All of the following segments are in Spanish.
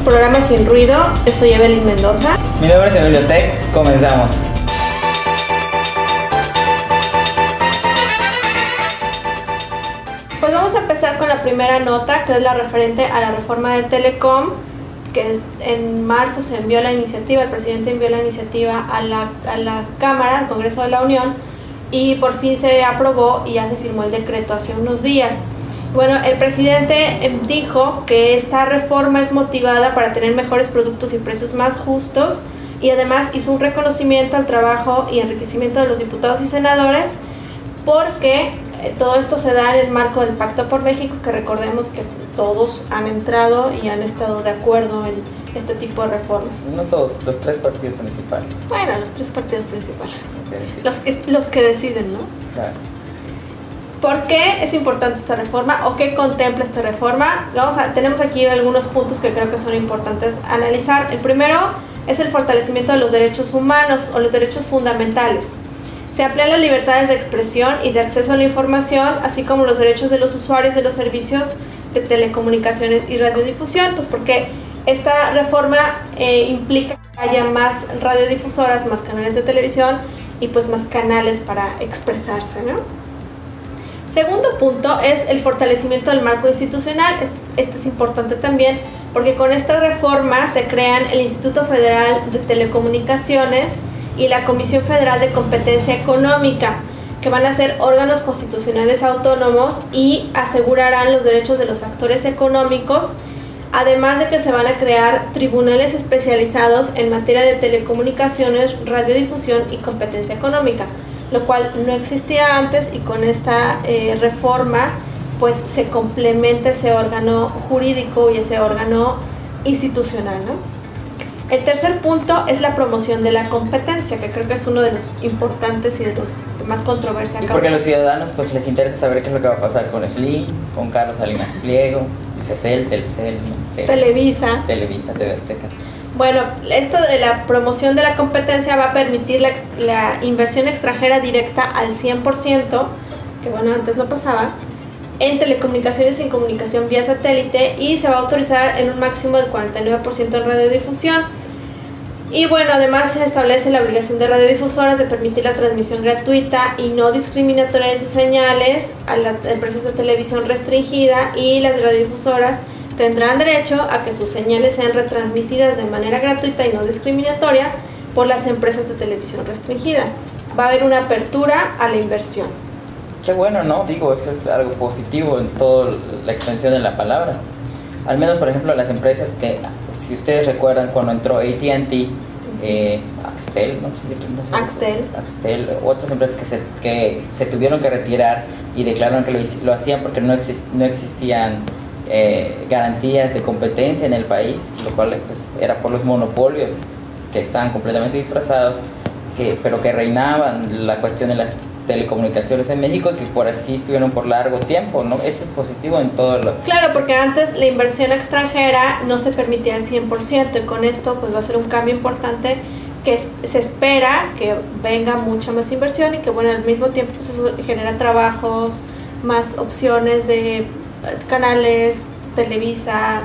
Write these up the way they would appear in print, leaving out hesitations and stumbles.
su programa Sin Ruido. Yo soy Evelyn Mendoza. Mi nombre es Emilio Tech. Comenzamos. Pues vamos a empezar con la primera nota, que es la referente a la reforma del Telecom, que en marzo se envió la iniciativa, el presidente envió la iniciativa a la Cámara, al Congreso de la Unión, y por fin se aprobó y ya se firmó el decreto hace unos días. Bueno, el presidente dijo que esta reforma es motivada para tener mejores productos y precios más justos, y además hizo un reconocimiento al trabajo y enriquecimiento de los diputados y senadores, porque todo esto se da en el marco del Pacto por México, que recordemos que todos han entrado y han estado de acuerdo en este tipo de reformas. No todos, los tres partidos principales. Bueno, los tres partidos principales. Okay, sí. Los que deciden, ¿no? Claro. ¿Por qué es importante esta reforma o qué contempla esta reforma? Tenemos aquí algunos puntos que creo que son importantes analizar. El primero es el fortalecimiento de los derechos humanos o los derechos fundamentales. Se amplían las libertades de expresión y de acceso a la información, así como los derechos de los usuarios de los servicios de telecomunicaciones y radiodifusión, pues porque esta reforma implica que haya más radiodifusoras, más canales de televisión y pues más canales para expresarse, ¿no? Segundo punto es el fortalecimiento del marco institucional. Este es importante también porque con esta reforma se crean el Instituto Federal de Telecomunicaciones y la Comisión Federal de Competencia Económica, que van a ser órganos constitucionales autónomos y asegurarán los derechos de los actores económicos, además de que se van a crear tribunales especializados en materia de telecomunicaciones, radiodifusión y competencia económica, lo cual no existía antes, y con esta reforma pues se complementa ese órgano jurídico y ese órgano institucional, ¿no? El tercer punto es la promoción de la competencia, que creo que es uno de los importantes y de los que más controversia Y causa. porque a los ciudadanos pues les interesa saber qué es lo que va a pasar con Slim, con Carlos Salinas Pliego, Telcel, Televisa, TV Azteca. Bueno, esto de la promoción de la competencia va a permitir la inversión extranjera directa al 100%, que bueno, antes no pasaba, en telecomunicaciones y comunicación vía satélite, y se va a autorizar en un máximo del 49% en radiodifusión. Y bueno, además se establece la obligación de radiodifusoras de permitir la transmisión gratuita y no discriminatoria de sus señales a las empresas de televisión restringida, y las radiodifusoras tendrán derecho a que sus señales sean retransmitidas de manera gratuita y no discriminatoria por las empresas de televisión restringida. Va a haber una apertura a la inversión. Qué bueno, ¿no? Digo, eso es algo positivo en toda la extensión de la palabra. Al menos, por ejemplo, las empresas que, si ustedes recuerdan, cuando entró AT&T, Axtel, no sé si... Axtel, otras empresas que se tuvieron que retirar y declararon que lo hacían porque no existían garantías de competencia en el país, lo cual pues, era por los monopolios que estaban completamente disfrazados, pero que reinaban la cuestión de las telecomunicaciones en México, y que por así estuvieron por largo tiempo, ¿no? Esto es positivo en todo lo... Claro, porque antes la inversión extranjera no se permitía al 100%, y con esto pues va a ser un cambio importante, que se espera que venga mucha más inversión y que bueno, al mismo tiempo pues, eso genera trabajos, más opciones de canales, Televisa.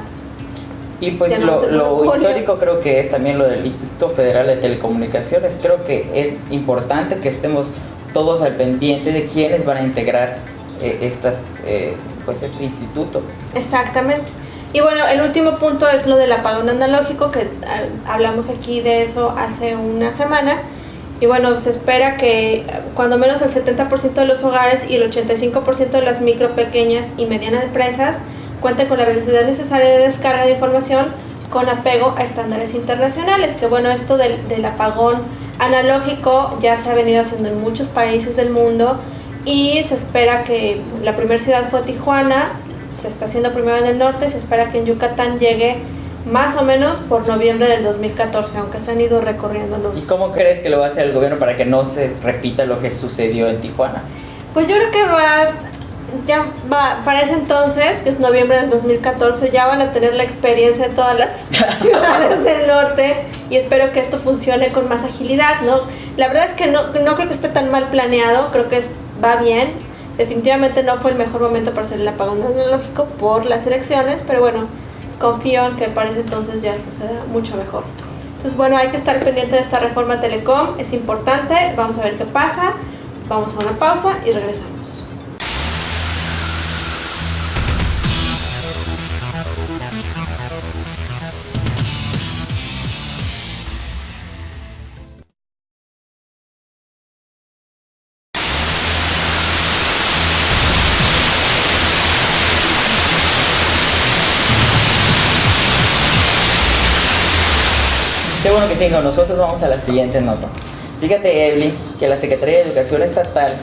Y pues lo histórico creo que es también lo del Instituto Federal de Telecomunicaciones. Creo que es importante que estemos todos al pendiente de quiénes van a integrar este instituto. Exactamente. Y bueno, el último punto es lo del apagón analógico, que hablamos aquí de eso hace una semana. Y bueno, se espera que cuando menos el 70% de los hogares y el 85% de las micro, pequeñas y medianas empresas cuenten con la velocidad necesaria de descarga de información con apego a estándares internacionales. Que bueno, esto del apagón analógico ya se ha venido haciendo en muchos países del mundo, y se espera que la primera ciudad fue Tijuana, se está haciendo primero en el norte, se espera que en Yucatán llegue más o menos por noviembre del 2014, aunque se han ido recorriendo los... ¿Y cómo crees que lo va a hacer el gobierno para que no se repita lo que sucedió en Tijuana? Pues yo creo que para ese entonces, que es noviembre del 2014, ya van a tener la experiencia de todas las ciudades del norte, y espero que esto funcione con más agilidad, ¿no? La verdad es que no creo que esté tan mal planeado, creo que va bien. Definitivamente no fue el mejor momento para hacer el apagón analógico por las elecciones, pero bueno, confío en que para ese entonces ya suceda mucho mejor. Entonces, bueno, hay que estar pendiente de esta reforma Telecom, es importante, vamos a ver qué pasa, vamos a una pausa y regresamos. Qué bueno que siguen con nosotros. Vamos a la siguiente nota. Fíjate, Evelyn, que la Secretaría de Educación Estatal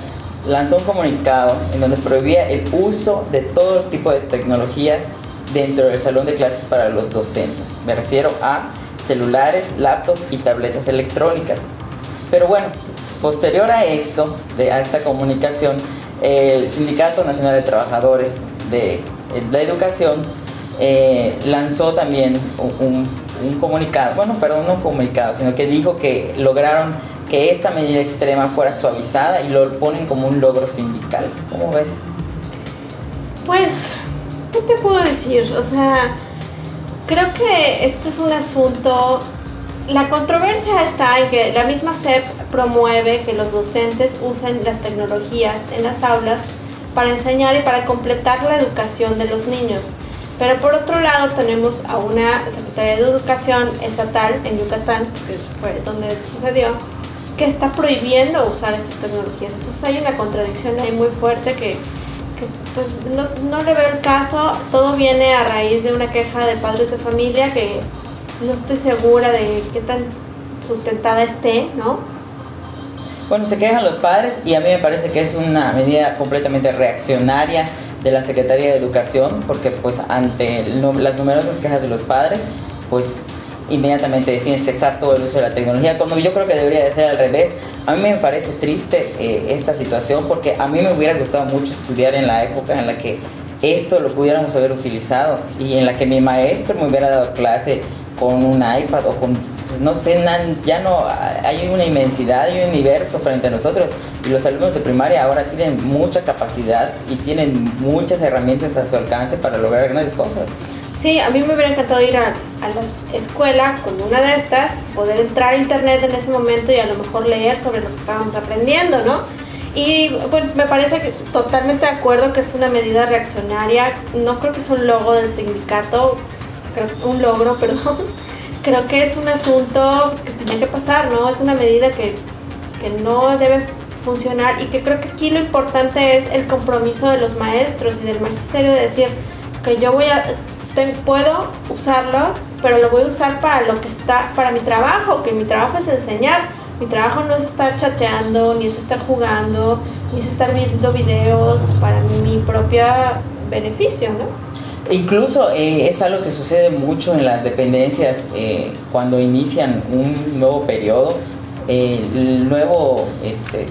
lanzó un comunicado en donde prohibía el uso de todo tipo de tecnologías dentro del salón de clases para los docentes. Me refiero a celulares, laptops y tabletas electrónicas. Pero bueno, posterior a esto, a esta comunicación, el Sindicato Nacional de Trabajadores de la Educación lanzó también un comunicado, bueno, perdón, no un comunicado, sino que dijo que lograron que esta medida extrema fuera suavizada y lo ponen como un logro sindical. ¿Cómo ves? Pues, ¿qué te puedo decir? O sea, creo que este es un asunto, la controversia está en que la misma SEP promueve que los docentes usen las tecnologías en las aulas para enseñar y para completar la educación de los niños. Pero por otro lado tenemos a una Secretaría de Educación Estatal en Yucatán, que fue donde sucedió, que está prohibiendo usar estas tecnologías. Entonces hay una contradicción ahí muy fuerte que pues no le veo el caso. Todo viene a raíz de una queja de padres de familia que no estoy segura de qué tan sustentada esté, ¿no? Bueno, se quejan los padres y a mí me parece que es una medida completamente reaccionaria de la Secretaría de Educación, porque pues ante las numerosas quejas de los padres, pues inmediatamente deciden cesar todo el uso de la tecnología, cuando yo creo que debería de ser al revés. A mí me parece triste esta situación, porque a mí me hubiera gustado mucho estudiar en la época en la que esto lo pudiéramos haber utilizado y en la que mi maestro me hubiera dado clase con un iPad o con, pues no sé, ya no hay una inmensidad y un universo frente a nosotros, y los alumnos de primaria ahora tienen mucha capacidad y tienen muchas herramientas a su alcance para lograr grandes cosas. Sí, a mí me hubiera encantado ir a la escuela con una de estas, poder entrar a internet en ese momento y a lo mejor leer sobre lo que estábamos aprendiendo, ¿no? Y bueno, me parece que totalmente de acuerdo que es una medida reaccionaria. No creo que sea un logro del sindicato, perdón. Creo que es un asunto pues, que tenía que pasar, ¿no? Es una medida que no debe funcionar, y que creo que aquí lo importante es el compromiso de los maestros y del magisterio de decir que yo puedo usarlo, pero lo voy a usar para lo que está, para mi trabajo, que mi trabajo es enseñar. Mi trabajo no es estar chateando, ni es estar jugando, ni es estar viendo videos para mi propio beneficio, ¿no? Incluso es algo que sucede mucho en las dependencias cuando inician un nuevo periodo. El nuevo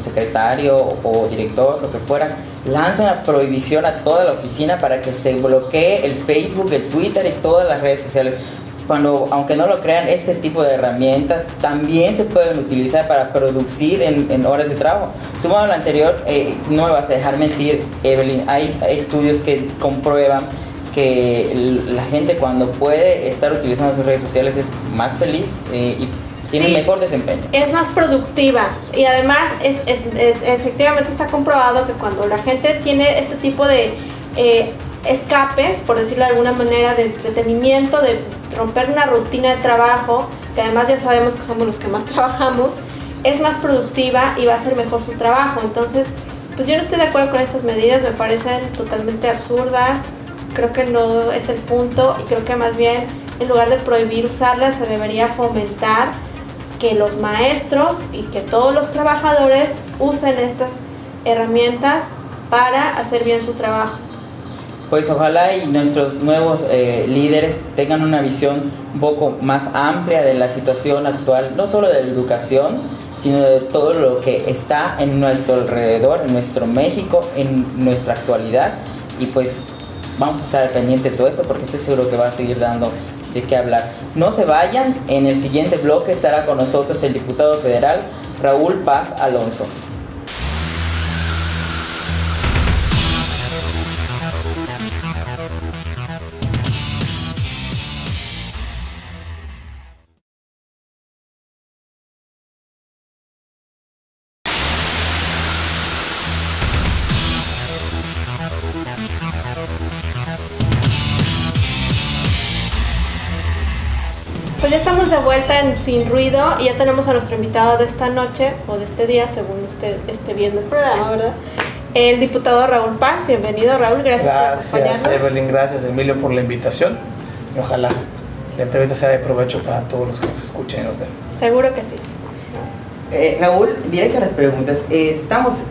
secretario o director, lo que fuera, lanza una prohibición a toda la oficina para que se bloquee el Facebook, el Twitter y todas las redes sociales. Cuando, aunque no lo crean, este tipo de herramientas también se pueden utilizar para producir en horas de trabajo. Sumado a lo anterior, no me vas a dejar mentir, Evelyn, hay estudios que comprueban que la gente cuando puede estar utilizando sus redes sociales es más feliz y tiene mejor desempeño. Es más productiva, y además efectivamente está comprobado que cuando la gente tiene este tipo de escapes, por decirlo de alguna manera, de entretenimiento, de romper una rutina de trabajo, que además ya sabemos que somos los que más trabajamos, es más productiva y va a hacer mejor su trabajo. Entonces, pues yo no estoy de acuerdo con estas medidas, me parecen totalmente absurdas, creo que no es el punto, y creo que más bien en lugar de prohibir usarlas se debería fomentar que los maestros y que todos los trabajadores usen estas herramientas para hacer bien su trabajo. Pues ojalá y nuestros nuevos líderes tengan una visión un poco más amplia de la situación actual, no solo de la educación, sino de todo lo que está en nuestro alrededor, en nuestro México, en nuestra actualidad. Y pues vamos a estar al pendiente de todo esto, porque estoy seguro que va a seguir dando de qué hablar. No se vayan, en el siguiente bloque estará con nosotros el diputado federal Raúl Paz Alonso. convierta en sin ruido. Y ya tenemos a nuestro invitado de esta noche, o de este día, según usted esté viendo el programa, ¿verdad? El diputado Raúl Paz. Bienvenido, Raúl, gracias por acompañarnos. Gracias, Evelyn, gracias, Emilio, por la invitación. Y ojalá la entrevista sea de provecho para todos los que nos escuchen y nos ven. Seguro que sí. Raúl, directo a las preguntas. Estamos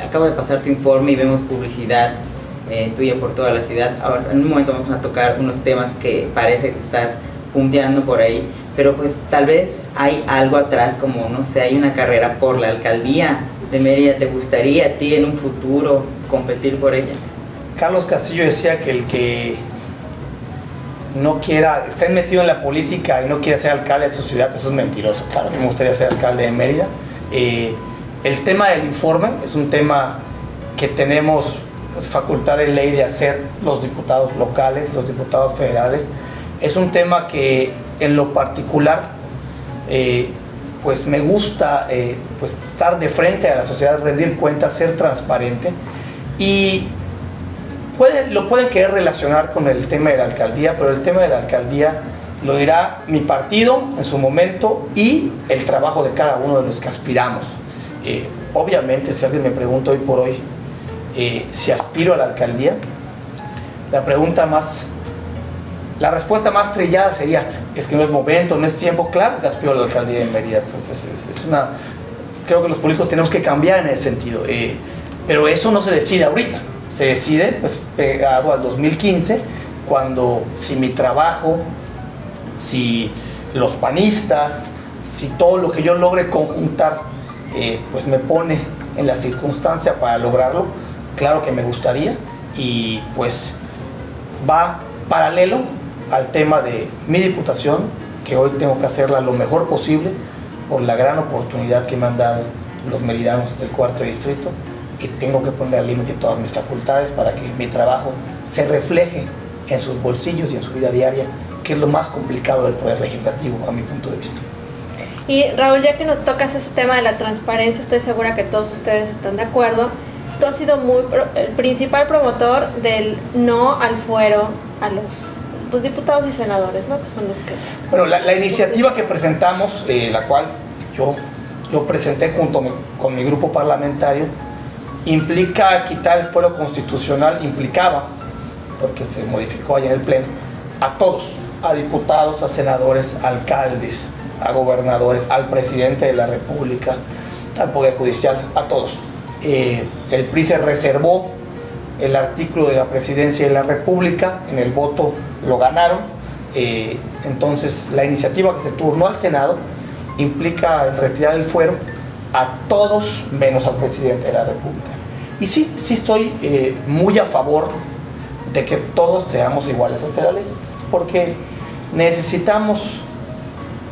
acabo de pasar tu informe y vemos publicidad tuya por toda la ciudad. Ahora, en un momento vamos a tocar unos temas que parece que estás punteando por ahí, pero pues tal vez hay algo atrás, como no sé, hay una carrera por la alcaldía de Mérida. ¿Te gustaría a ti en un futuro competir por ella? Carlos Castillo decía que el que no quiera, esté metido en la política y no quiera ser alcalde de su ciudad, eso es mentiroso. Claro que me gustaría ser alcalde de Mérida. El tema del informe es un tema que tenemos pues, facultad de ley de hacer los diputados locales, los diputados federales. Es un tema que en lo particular pues me gusta pues estar de frente a la sociedad, rendir cuentas, ser transparente, y lo pueden querer relacionar con el tema de la alcaldía, pero el tema de la alcaldía lo dirá mi partido en su momento y el trabajo de cada uno de los que aspiramos. Obviamente, si alguien me pregunta hoy por hoy si aspiro a la alcaldía, la respuesta más trillada sería: es que no es momento, no es tiempo. Claro que aspiro a la alcaldía de Mérida, pues creo que los políticos tenemos que cambiar en ese sentido, pero eso no se decide ahorita, se decide pues pegado al 2015, cuando si mi trabajo, si los panistas, si todo lo que yo logre conjuntar pues me pone en la circunstancia para lograrlo, claro que me gustaría, y pues va paralelo al tema de mi diputación, que hoy tengo que hacerla lo mejor posible por la gran oportunidad que me han dado los meridanos del cuarto distrito, y tengo que poner al límite todas mis facultades para que mi trabajo se refleje en sus bolsillos y en su vida diaria, que es lo más complicado del poder legislativo a mi punto de vista. Y Raúl, ya que nos tocas ese tema de la transparencia, estoy segura que todos ustedes están de acuerdo. Tú has sido el principal promotor del no al fuero a los diputados y senadores, ¿no? Que son los que... Bueno, la iniciativa que presentamos, la cual yo presenté junto con mi grupo parlamentario, implica quitar el fuero constitucional, implicaba, porque se modificó allá en el Pleno, a todos, a diputados, a senadores, a alcaldes, a gobernadores, al presidente de la República, al Poder Judicial, a todos. El PRI se reservó el artículo de la Presidencia de la República, en el voto lo ganaron, entonces la iniciativa que se turnó al Senado implica retirar el fuero a todos menos al presidente de la República. Y sí estoy muy a favor de que todos seamos iguales ante la ley, porque necesitamos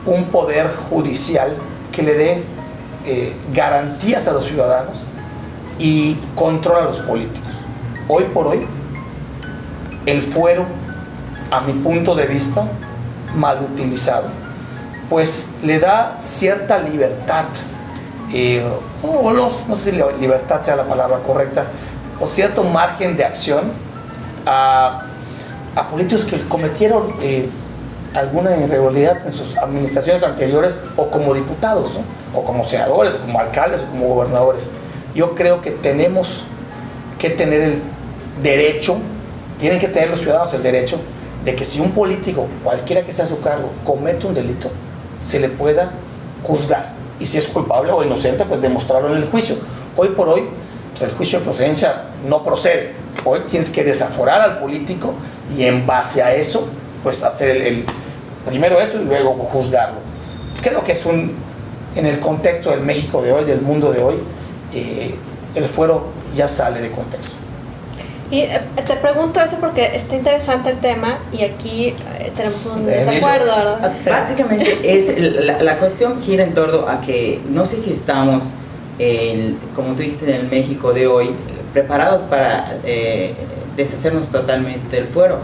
un poder judicial que le dé garantías a los ciudadanos y control a los políticos. Hoy por hoy, el fuero, a mi punto de vista, mal utilizado, pues le da cierta libertad, no sé si libertad sea la palabra correcta, o cierto margen de acción a políticos que cometieron alguna irregularidad en sus administraciones anteriores, o como diputados, ¿no? O como senadores, o como alcaldes, o como gobernadores. Yo creo que tenemos que tener el derecho, tienen que tener los ciudadanos el derecho de que si un político, cualquiera que sea su cargo, comete un delito, se le pueda juzgar. Y si es culpable o inocente, pues demostrarlo en el juicio. Hoy por hoy, pues el juicio de procedencia no procede. Hoy tienes que desaforar al político y en base a eso, pues hacer primero eso y luego juzgarlo. Creo que en el contexto del México de hoy, del mundo de hoy, el fuero ya sale de contexto. Y te pregunto eso porque está interesante el tema y aquí tenemos un desacuerdo, ¿verdad? Básicamente la cuestión gira en torno a que no sé si estamos, como tú dijiste, en el México de hoy, preparados para deshacernos totalmente del fuero.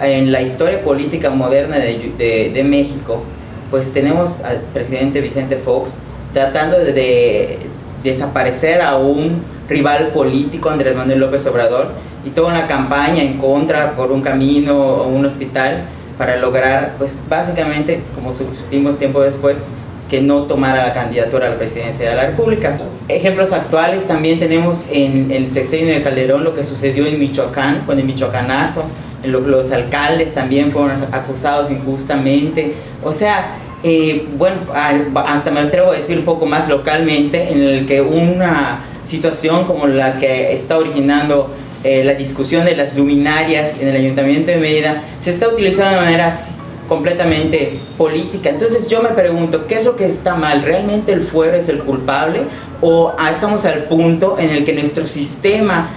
En la historia política moderna de México, pues tenemos al presidente Vicente Fox tratando de desaparecer a un rival político, Andrés Manuel López Obrador, y toda una campaña en contra por un camino o un hospital, para lograr, pues básicamente, como supimos tiempo después, que no tomara la candidatura a la presidencia de la República. Ejemplos actuales también tenemos en el sexenio de Calderón lo que sucedió en Michoacán, con el michoacanazo. Los alcaldes también fueron acusados injustamente. O sea, bueno, hasta me atrevo a decir un poco más localmente, en el que una situación como la que está originando la discusión de las luminarias en el Ayuntamiento de Mérida se está utilizando de manera completamente política. Entonces yo me pregunto, ¿qué es lo que está mal? ¿Realmente el fuero es el culpable? ¿O estamos al punto en el que nuestro sistema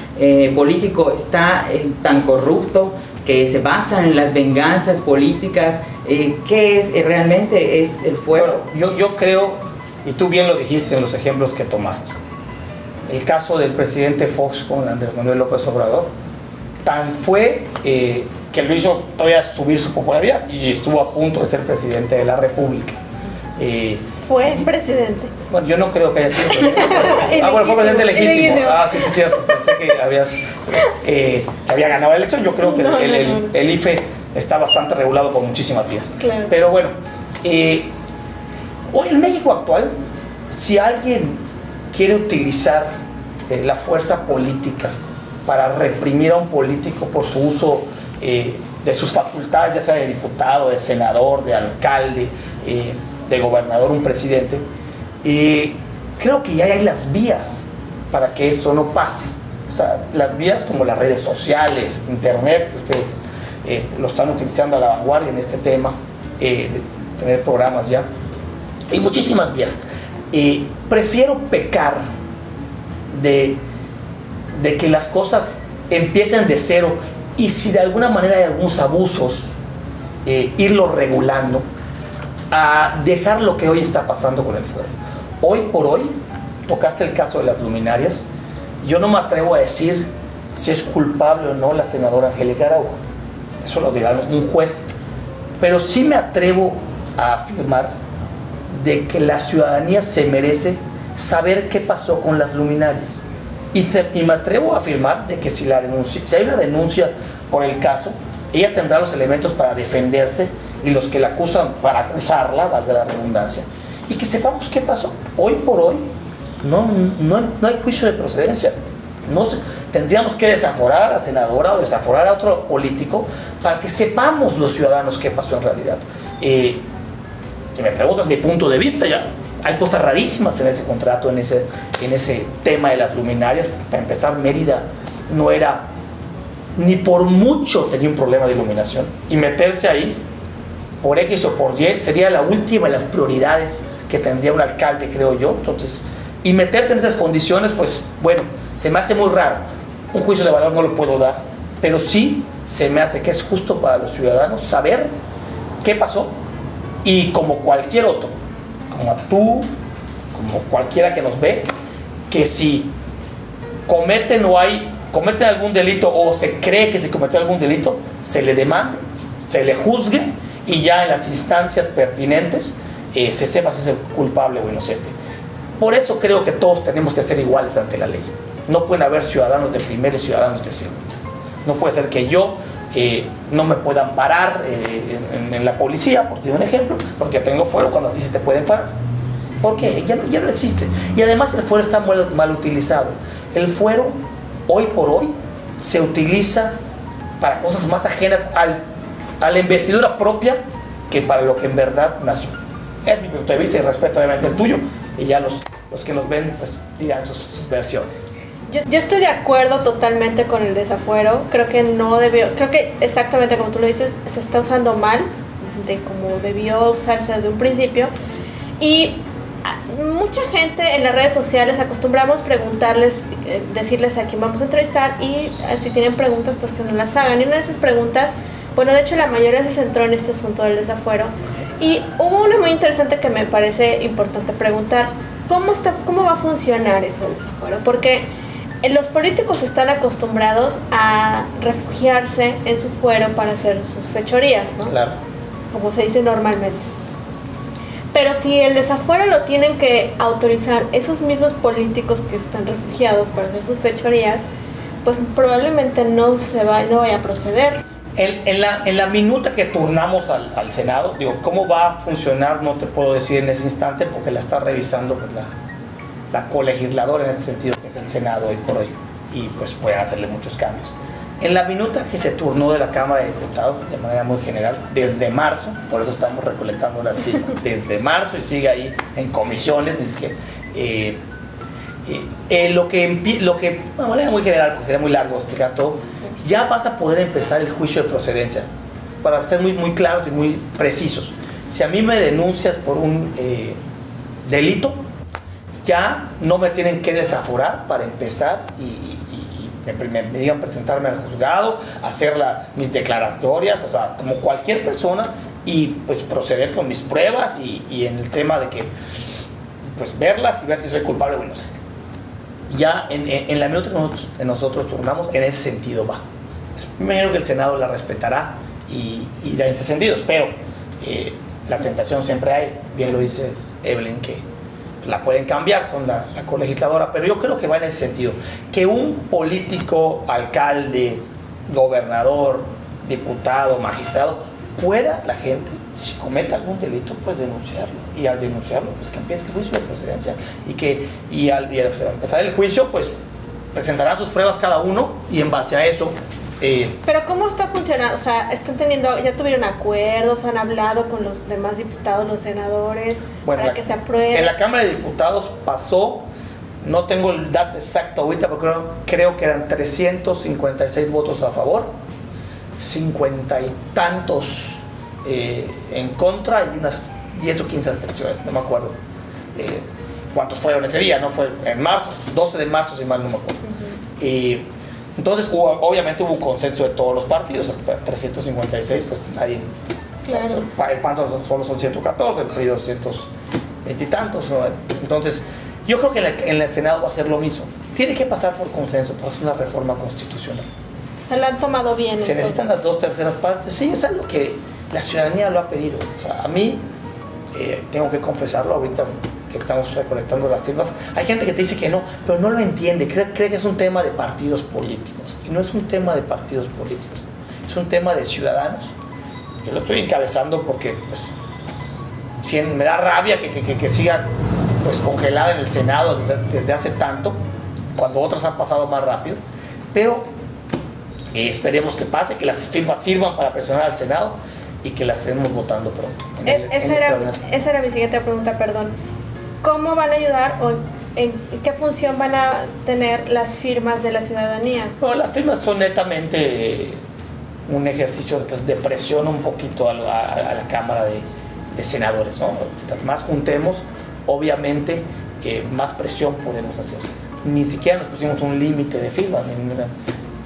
político está tan corrupto que se basa en las venganzas políticas? ¿Qué es realmente es el fuero? Bueno, yo creo, y tú bien lo dijiste en los ejemplos que tomaste, el caso del presidente Fox con Andrés Manuel López Obrador, tan fue que lo hizo todavía subir su popularidad y estuvo a punto de ser presidente de la República. Fue presidente. Bueno, yo no creo que haya sido presidente. Bueno, fue presidente legítimo. Sí, cierto. Pensé que había ganado la elección. Yo creo que el IFE está bastante regulado por muchísimas vías. Claro. Pero bueno, hoy en México actual, si alguien quiere utilizar la fuerza política para reprimir a un político por su uso de sus facultades, ya sea de diputado, de senador, de alcalde, de gobernador, un presidente, creo que ya hay las vías para que esto no pase. O sea, las vías como las redes sociales, internet, que ustedes lo están utilizando a la vanguardia en este tema, de tener programas ya. Hay muchísimas vías. Prefiero pecar de que las cosas empiecen de cero y si de alguna manera hay algunos abusos, irlo regulando, a dejar lo que hoy está pasando con el fuero. Hoy por hoy, tocaste el caso de las luminarias, yo no me atrevo a decir si es culpable o no la senadora Angélica Araujo, eso lo dirá un juez, pero sí me atrevo a afirmar de que la ciudadanía se merece saber qué pasó con las luminarias. Y me atrevo a afirmar de que si hay una denuncia por el caso, ella tendrá los elementos para defenderse y los que la acusan para acusarla, valga la redundancia, y que sepamos qué pasó. Hoy por hoy no hay juicio de procedencia. Tendríamos que desaforar a la senadora o desaforar a otro político para que sepamos los ciudadanos qué pasó en realidad. Si me preguntas mi punto de vista, ya hay cosas rarísimas en ese contrato, en ese tema de las luminarias. Para empezar, Mérida no era, ni por mucho tenía un problema de iluminación, y meterse ahí por X o por Y sería la última de las prioridades que tendría un alcalde, creo yo. Entonces, y meterse en esas condiciones, pues bueno, se me hace muy raro. Un juicio de valor no lo puedo dar, pero sí se me hace que es justo para los ciudadanos saber qué pasó, y como cualquier otro, como tú, como cualquiera que nos ve, que si cometen algún delito o se cree que se cometió algún delito, se le demande, se le juzgue y ya en las instancias pertinentes se sepa si es el culpable o inocente. Por eso creo que todos tenemos que ser iguales ante la ley. No pueden haber ciudadanos de primera y ciudadanos de segunda. No puede ser que yo no me puedan parar en la policía, por decir un ejemplo, porque tengo fuero cuando a ti sí te pueden parar. ¿Por qué? Ya no existe. Y además el fuero está mal utilizado. El fuero, hoy por hoy, se utiliza para cosas más ajenas a la investidura propia que para lo que en verdad nació. Es mi punto de vista y respeto obviamente el tuyo. Y ya los que nos ven pues dirán sus versiones. Yo estoy de acuerdo totalmente con el desafuero. Creo que exactamente como tú lo dices, se está usando mal de como debió usarse desde un principio. Y mucha gente en las redes sociales acostumbramos preguntarles, decirles a quién vamos a entrevistar, y si tienen preguntas pues que nos las hagan. Y una de esas preguntas, bueno, de hecho la mayoría se centró en este asunto del desafuero, y hubo una muy interesante que me parece importante preguntar: ¿cómo va a funcionar eso del desafuero? Porque los políticos están acostumbrados a refugiarse en su fuero para hacer sus fechorías, ¿no? Claro. Como se dice normalmente. Pero si el desafuero lo tienen que autorizar esos mismos políticos que están refugiados para hacer sus fechorías, pues probablemente no vaya a proceder. En la minuta que turnamos al Senado, digo, ¿cómo va a funcionar? No te puedo decir en ese instante porque la está revisando pues, la colegisladora en ese sentido, que es el Senado hoy por hoy, y pues pueden hacerle muchos cambios. En la minuta que se turnó de la Cámara de Diputados, de manera muy general, desde marzo, por eso estamos recolectando las firmas, desde marzo y sigue ahí en comisiones, desde que lo que de manera muy general, porque sería muy largo explicar todo, ya vas a poder empezar el juicio de procedencia, para ser muy, muy claros y muy precisos. Si a mí me denuncias por un delito, ya no me tienen que desaforar para empezar y me digan presentarme al juzgado, hacer mis declaratorias, o sea, como cualquier persona, y pues proceder con mis pruebas y en el tema de que pues verlas y ver si soy culpable o inocente. Ya en la minuta que nosotros turnamos, en ese sentido va. Me imagino que el Senado la respetará y irá en ese sentido, pero la tentación siempre hay, bien lo dices Evelyn, que la pueden cambiar, son la colegisladora, pero yo creo que va en ese sentido, que un político, alcalde, gobernador, diputado, magistrado, pueda la gente, si comete algún delito, pues denunciarlo, y al denunciarlo, pues que empiece el juicio de procedencia, y al empezar el juicio, pues presentarán sus pruebas cada uno, y en base a eso... Pero ¿cómo está funcionando? O sea, ya tuvieron acuerdos, han hablado con los demás diputados, los senadores, para que se apruebe. En la Cámara de Diputados pasó, no tengo el dato exacto ahorita, pero creo que eran 356 votos a favor, 50 y tantos en contra y unas 10 o 15 abstenciones, no me acuerdo cuántos fueron ese día, no fue en marzo, 12 de marzo si mal no me acuerdo. Entonces, obviamente hubo un consenso de todos los partidos, 356, pues nadie... Claro. El PAN solo son 114, el PRI 220 y tantos, ¿no? Entonces, yo creo que en el Senado va a ser lo mismo. Tiene que pasar por consenso, pues es una reforma constitucional. Se lo han tomado bien. Se necesitan las 2/3 partes. Sí, es algo que la ciudadanía lo ha pedido. O sea, a mí, tengo que confesarlo ahorita, que estamos recolectando las firmas, hay gente que te dice que no, pero no lo entiende, cree que es un tema de partidos políticos, y no es un tema de partidos políticos, es un tema de ciudadanos. Yo lo estoy encabezando porque pues, me da rabia que siga pues, congelada en el Senado desde hace tanto, cuando otras han pasado más rápido, pero esperemos que pase, que las firmas sirvan para presionar al Senado y que las estemos votando pronto. Esa era mi siguiente pregunta, perdón. ¿Cómo van a ayudar o en qué función van a tener las firmas de la ciudadanía? Bueno, las firmas son netamente un ejercicio pues, de presión un poquito a la Cámara de Senadores, ¿no? Mientras más juntemos, obviamente, más presión podemos hacer. Ni siquiera nos pusimos un límite de firmas,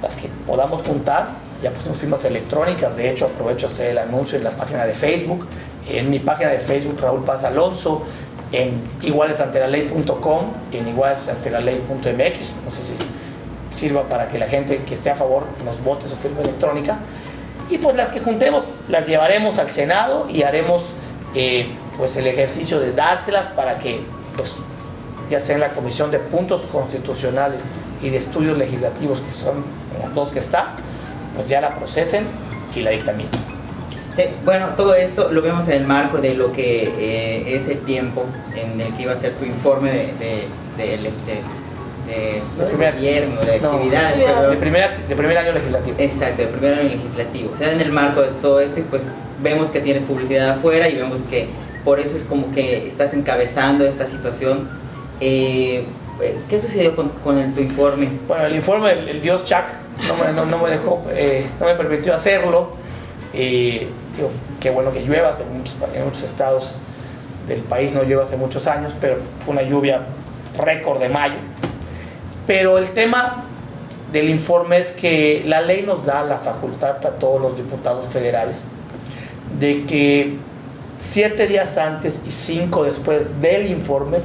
las que podamos juntar, ya pusimos firmas electrónicas. De hecho, aprovecho a hacer el anuncio en la página de Facebook, en mi página de Facebook Raúl Paz Alonso, en igualesantelaley.com, en igualesantelaley.mx. No sé si sirva para que la gente que esté a favor nos vote su firma electrónica. Y pues las que juntemos las llevaremos al Senado y haremos pues el ejercicio de dárselas para que pues, ya sea en la Comisión de Puntos Constitucionales y de Estudios Legislativos, que son las dos que está, pues ya la procesen y la dictaminen. Bueno, todo esto lo vemos en el marco de lo que es el tiempo en el que iba a ser tu informe de gobierno, de actividades. De primer año legislativo. Exacto, de primer año legislativo. O sea, en el marco de todo esto, pues vemos que tienes publicidad afuera y vemos que por eso es como que estás encabezando esta situación. ¿Qué sucedió con tu informe? Bueno, el informe, el dios Chuck no me dejó, no me permitió hacerlo. Digo, qué bueno que llueva, en muchos estados del país no llueve hace muchos años, pero fue una lluvia récord de mayo. Pero el tema del informe es que la ley nos da la facultad a todos los diputados federales de que 7 días antes y 5 después del informe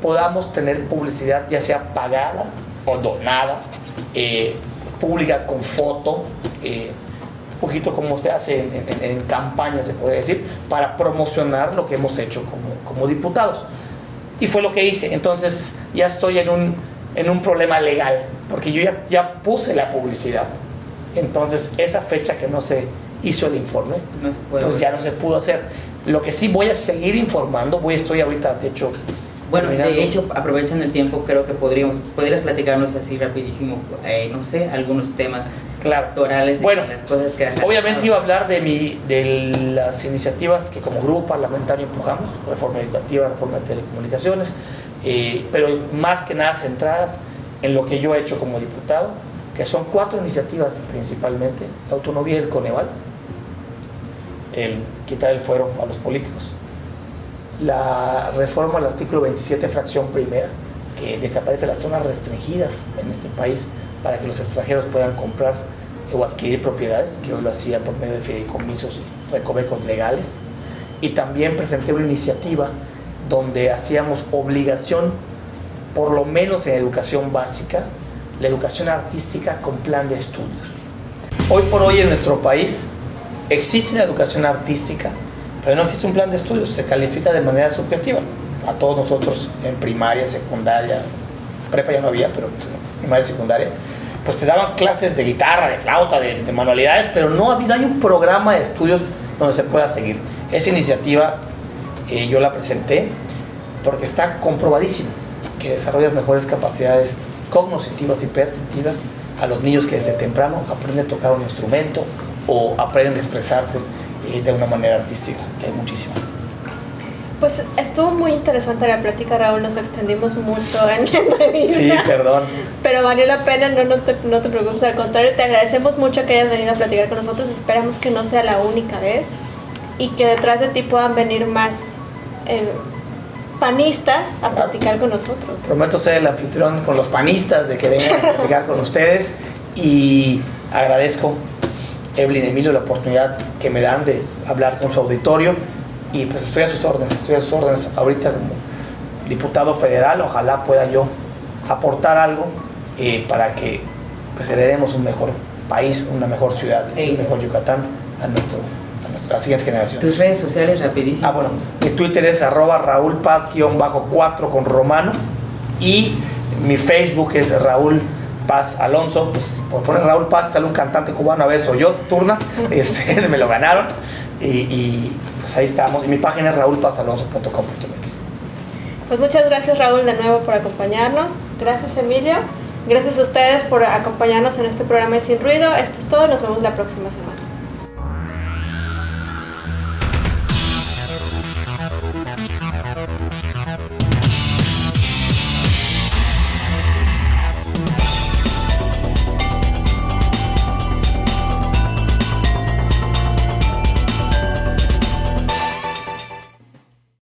podamos tener publicidad, ya sea pagada o donada, pública con foto, un poquito como se hace en campañas, se podría decir, para promocionar lo que hemos hecho como diputados. Y fue lo que hice. Entonces ya estoy en un problema legal, porque yo ya puse la publicidad Entonces, esa fecha que no se hizo el informe, No se puede. pues ya no se pudo hacer. Lo que sí voy a seguir informando, estoy ahorita, de hecho... Bueno, terminando. de hecho, aprovechando el tiempo, creo que podrías platicarnos así rapidísimo, no sé, algunos temas Claro. torales de Bueno, las cosas que han obviamente iba a hablar de las iniciativas que como grupo parlamentario empujamos, reforma educativa, reforma de telecomunicaciones, pero más que nada centradas en lo que yo he hecho como diputado, que son 4 iniciativas principalmente: la autonomía del Coneval, el quitar el fuero a los políticos, la reforma al artículo 27, fracción primera, que desaparece las zonas restringidas en este país para que los extranjeros puedan comprar o adquirir propiedades, que hoy lo hacían por medio de fideicomisos y recovecos legales. Y también presenté una iniciativa donde hacíamos obligación, por lo menos en educación básica, la educación artística con plan de estudios. Hoy por hoy en nuestro país existe la educación artística, pero no existe un plan de estudios, se califica de manera subjetiva. A todos nosotros en primaria, secundaria, prepa ya no había, pero primaria y secundaria, pues te daban clases de guitarra, de flauta, de manualidades, pero no hay un programa de estudios donde se pueda seguir. Esa iniciativa yo la presenté porque está comprobadísimo que desarrollas mejores capacidades cognitivas y perceptivas a los niños que desde temprano aprenden a tocar un instrumento o aprenden a expresarse de una manera artística, que hay muchísimas. Pues estuvo muy interesante la plática, Raúl, nos extendimos mucho en la entrevista. Sí, perdón. Pero valió la pena, no te preocupes, al contrario, te agradecemos mucho que hayas venido a platicar con nosotros, esperamos que no sea la única vez y que detrás de ti puedan venir más panistas a platicar con nosotros. Prometo ser el anfitrión con los panistas de que vengan a platicar con ustedes y agradezco, Evelyn, Emilio, la oportunidad que me dan de hablar con su auditorio y pues estoy a sus órdenes ahorita como diputado federal. Ojalá pueda yo aportar algo para que pues heredemos un mejor país, una mejor ciudad, un mejor Yucatán a las siguientes generaciones. Tus redes sociales rapidísimo. Bueno, mi Twitter es @Raúl Paz_4 con romano y mi Facebook es Raúl Paz Alonso. Pues por poner Raúl Paz sale un cantante cubano, a veces soy yo, Turna, me lo ganaron y pues ahí estamos. Y mi página es raulpazalonso.com.mx. Pues muchas gracias, Raúl, de nuevo por acompañarnos. Gracias, Emilio. Gracias a ustedes por acompañarnos en este programa de Sin Ruido. Esto es todo, nos vemos la próxima semana.